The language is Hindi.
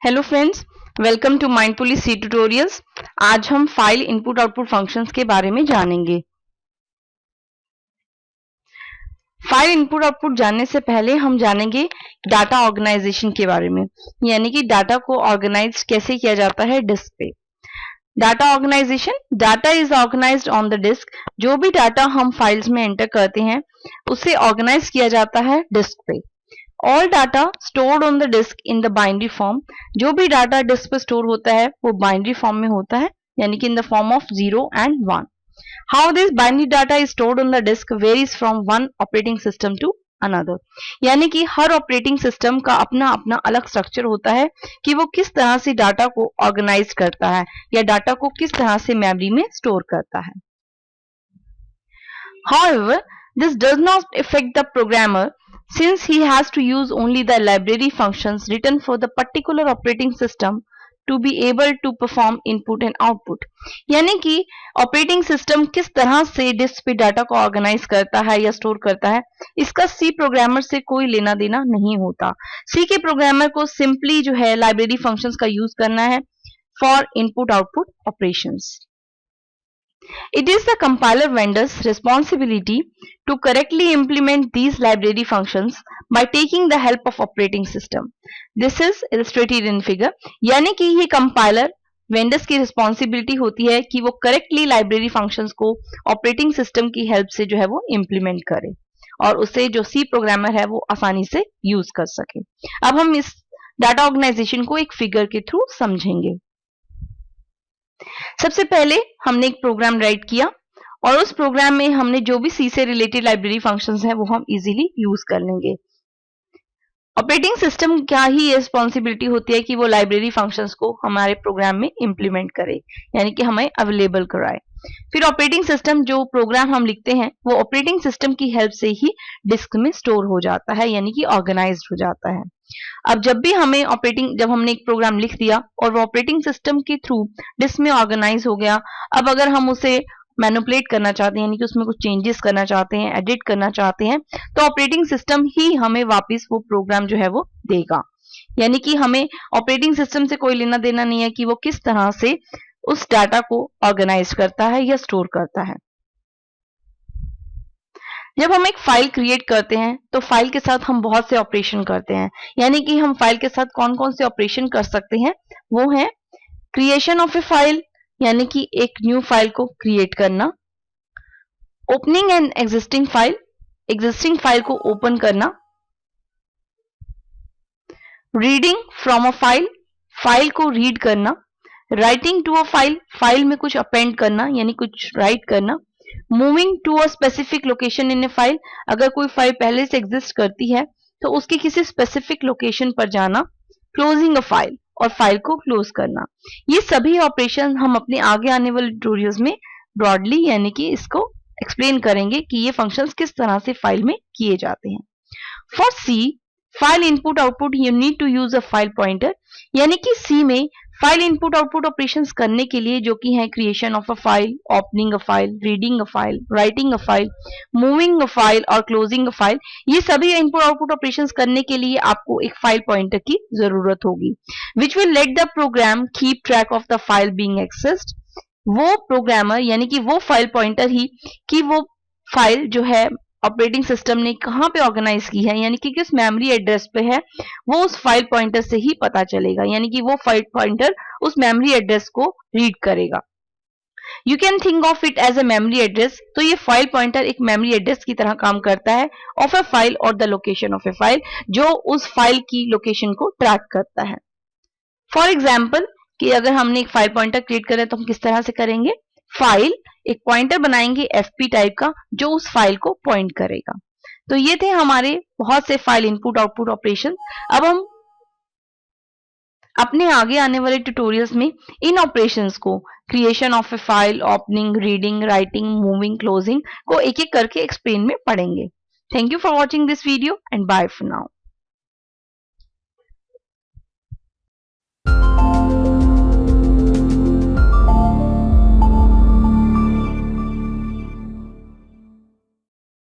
Hello friends, welcome to mindfully C tutorials. आज हम फाइल इनपुट आउटपुट फंक्शंस के बारे में जानेंगे। फाइल इनपुट आउटपुट जानने से पहले हम जानेंगे डाटा ऑर्गेनाइजेशन के बारे में, यानी कि डाटा को ऑर्गेनाइज कैसे किया जाता है डिस्क पे। Data organization, data is organized on the disk. जो भी डाटा हम फाइल्स में एंटर करते हैं उसे ऑर्गेनाइज किया जाता है डिस्क पे। All data stored on the disk in the binary form. जो भी डाटा डिस्क पे स्टोर होता है वो बाइनरी फॉर्म में होता है, यानी कि in the form of 0 and 1। How this binary data is stored on the disk varies from one operating system to another. यानी कि हर ऑपरेटिंग सिस्टम का अपना अपना अलग स्ट्रक्चर होता है कि वो किस तरह से डाटा को ऑर्गेनाइज करता है या डाटा को किस तरह से मेमोरी में स्टोर करता है। However, this does not affect the programmer since he has to use only the library functions written for the particular operating system to be able to perform input and output। यानी कि ऑपरेटिंग सिस्टम किस तरह से डिस्क पे डाटा को ऑर्गेनाइज करता है या स्टोर करता है, इसका सी प्रोग्रामर से कोई लेना देना नहीं होता। सी के प्रोग्रामर को सिंपली जो है लाइब्रेरी फंक्शंस का यूज करना है for input output operations. It is the compiler vendor's responsibility to correctly implement these library functions by taking the help of operating system. This is illustrated in figure। यानी कि ये compiler vendors की responsibility होती है कि वो correctly library functions को operating system की help से जो है वो implement करे और उसे जो C programmer है वो आसानी से use कर सके। अब हम इस data organization को एक figure के थ्रू समझेंगे। सबसे पहले हमने एक प्रोग्राम राइट किया और उस प्रोग्राम में हमने जो भी सी से रिलेटेड लाइब्रेरी फंक्शंस हैं वो हम इजीली यूज कर लेंगे। ऑपरेटिंग सिस्टम क्या ही रिस्पॉन्सिबिलिटी होती है कि वो लाइब्रेरी फंक्शंस को हमारे प्रोग्राम में इंप्लीमेंट करे, यानी कि हमें अवेलेबल कराए। फिर ऑपरेटिंग सिस्टम जो प्रोग्राम हम लिखते हैं वो ऑपरेटिंग सिस्टम की हेल्प से ही डिस्क में स्टोर हो जाता है, यानी कि ऑर्गेनाइज्ड हो जाता है। अब जब हमने एक प्रोग्राम लिख दिया और वो ऑपरेटिंग सिस्टम के थ्रू डिस्क में ऑर्गेनाइज हो गया, अब अगर हम उसे मैनिपुलेट करना चाहते हैं, यानी कि उसमें कुछ चेंजेस करना चाहते हैं, एडिट करना चाहते हैं, तो ऑपरेटिंग सिस्टम ही हमें वापस वो प्रोग्राम जो है वो देगा। यानी कि हमें ऑपरेटिंग सिस्टम से कोई लेना देना नहीं है कि वो किस तरह से उस डाटा को ऑर्गेनाइज करता है या स्टोर करता है। जब हम एक फाइल क्रिएट करते हैं तो फाइल के साथ हम बहुत से ऑपरेशन करते हैं, यानी कि हम फाइल के साथ कौन कौन से ऑपरेशन कर सकते हैं वो है क्रिएशन ऑफ ए फाइल, यानी कि एक न्यू फाइल को क्रिएट करना, ओपनिंग एन एग्जिस्टिंग फाइल को ओपन करना, रीडिंग फ्रॉम अ फाइल को रीड करना, राइटिंग टू अ फाइल में कुछ अपेंड करना यानी कुछ राइट करना, moving to a specific location in a file, अगर कोई फाइल पहले से एग्जिस्ट करती है तो उसके किसी स्पेसिफिक लोकेशन पर जाना, क्लोजिंग अ फाइल और फाइल को क्लोज करना। ये सभी ऑपरेशन हम अपने आगे आने वाले ट्यूटोरियल्स में ब्रॉडली यानी कि इसको एक्सप्लेन करेंगे कि ये फंक्शंस किस तरह से फाइल में किए जाते हैं। For C file input output you need to use a file pointer, यानी कि सी में फाइल इनपुट आउटपुट ऑपरेशंस करने के लिए जो कि है creation of a file, opening a file, reading a file, writing a file, moving a file और क्लोजिंग अ फाइल, ये सभी इनपुट आउटपुट ऑपरेशंस करने के लिए आपको एक फाइल पॉइंटर की जरूरत होगी which will let the program keep track of the file being accessed. वो प्रोग्रामर यानी कि वो फाइल पॉइंटर ही कि वो फाइल जो है ऑपरेटिंग सिस्टम ने कहाँ पे ऑर्गेनाइज की है, यानी कि किस मेमोरी एड्रेस पे है, वो उस फाइल पॉइंटर से ही पता चलेगा, यानी कि वो फाइल पॉइंटर उस मेमोरी एड्रेस को रीड करेगा। You can think of it as a memory address. तो ये फाइल पॉइंटर एक मेमोरी एड्रेस की तरह काम करता है ऑफ ए फाइल और the location of a file, जो उस फाइल की लोकेशन को ट्रैक करता है। फॉर एग्जाम्पल कि अगर हमने एक फाइल पॉइंटर क्रिएट करें तो हम किस तरह से करेंगे, फाइल एक पॉइंटर बनाएंगे एफपी टाइप का जो उस फाइल को पॉइंट करेगा। तो ये थे हमारे बहुत से फाइल इनपुट आउटपुट ऑपरेशन। अब हम अपने आगे आने वाले ट्यूटोरियल्स में इन ऑपरेशंस को creation of a file, opening, reading, writing, moving, closing को एक एक करके एक्सप्लेन में पढ़ेंगे। Thank you for watching this video and bye for now.